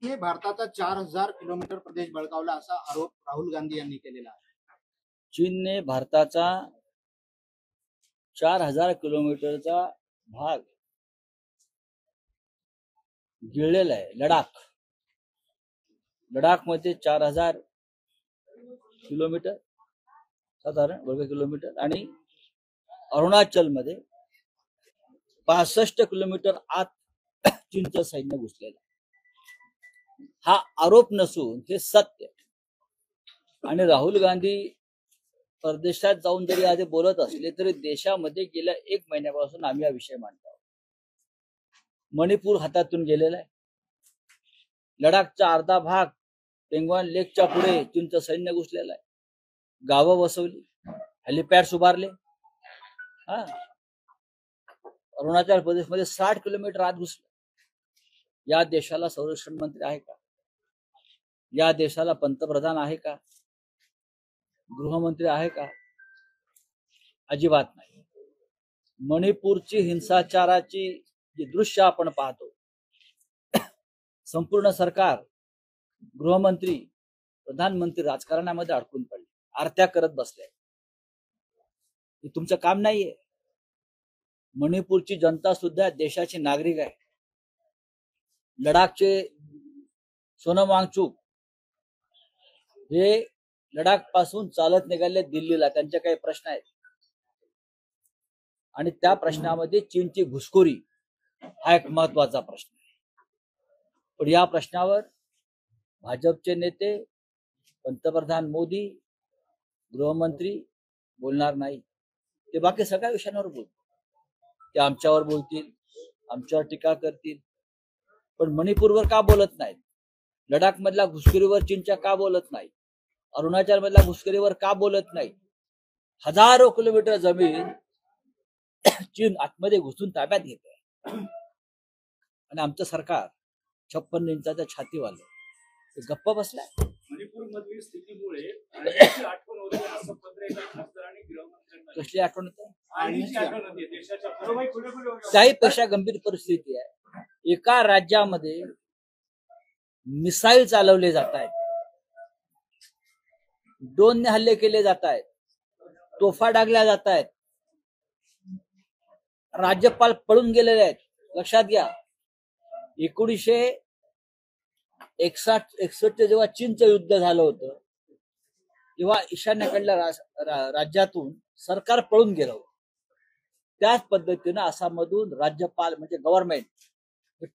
हे भारताचा 4000 किलोमीटर प्रदेश बळकावला असा आरोप राहुल गांधी यांनी केलेला आहे. चीनने भारताचा 4000 किलोमीटरचा भाग गिळलेला आहे. लडाख मध्ये 4000 किलोमीटर साधारण वर्ग किलोमीटर आणि अरुणाचल मध्ये 65 किलोमीटर आत चीनचं सैन्य घुसलेलं. हा आरोप नसून हे सत्य. आणि राहुल गांधी परदेशात जाऊन जरी आधी बोलत असले तरी देशामध्ये गेल्या 1 महिन्यापासून आम्ही हा विषय मांडतो. मणिपूर हातातून गेलेला आहे. लडाखचा अर्धा भाग पेंगॉन लेकच्या पुढे चीनचं सैन्य घुसलेलं आहे. गावं वसवली, हेलिपॅड्स उभारले. अरुणाचल प्रदेशमध्ये 60 किलोमीटर आत घुसलं. या देशाला संरक्षण मंत्री आहे का? या देशाला पंतप्रधान आहे का? गृहमंत्री आहे का? अजिबात नाही. मणिपूरची हिंसाचाराची जी दृश्य आपण पाहतो, संपूर्ण सरकार, गृहमंत्री, प्रधानमंत्री राजकारणामध्ये अडकून पडले, आरत्या करत बसले. हे तुमचं काम नाहीये. मणिपूरची जनता सुद्धा देशाचे नागरिक आहे. लडाखचे सोनम वांगचुक हे लडाख पासून चालत निघाले दिल्लीला. त्यांचे काही प्रश्न आहेत आणि त्या प्रश्नामध्ये चीनची घुसखोरी हा एक महत्वाचा प्रश्न आहे. पण या प्रश्नावर भाजपचे नेते, पंतप्रधान मोदी, गृहमंत्री बोलणार नाही. ते बाकी सगळ्या विषयांवर बोलतील. ते आमच्यावर बोलतील, आमच्यावर टीका करतील, पण मणिपूरवर का बोलत नाहीत? लडाख मधल्या घुसखोरीवर चीनच्या का बोलत नाही? अरुणाचल मधल्या घुसखोरीवर का बोलत नाही? हजारो किलोमीटर जमीन चीन आतमध्ये घुसून ताब्यात घेत आहे आणि आमचं सरकार 56 इंचाच्या छातीवालं गप्प बसलाय. मणिपूर मधील स्थितीमुळे कसली आठवण होते? त्याहीपेक्षा गंभीर परिस्थिती आहे. एका राज्यामध्ये मिसाईल चालवले जात आहेत, ड्रोनने हल्ले केले जात आहेत, तोफा डागल्या जात आहेत, राज्यपाल पळून गेलेले आहेत. लक्षात घ्या, 1961 जेव्हा चीनचं युद्ध झालं होतं तेव्हा ईशान्येकडल्या राज्यातून सरकार पळून गेलं होतं. त्याच पद्धतीनं आसाममधून राज्यपाल म्हणजे गव्हर्नमेंट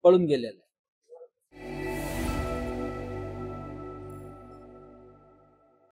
पळून गेलेलं आहे.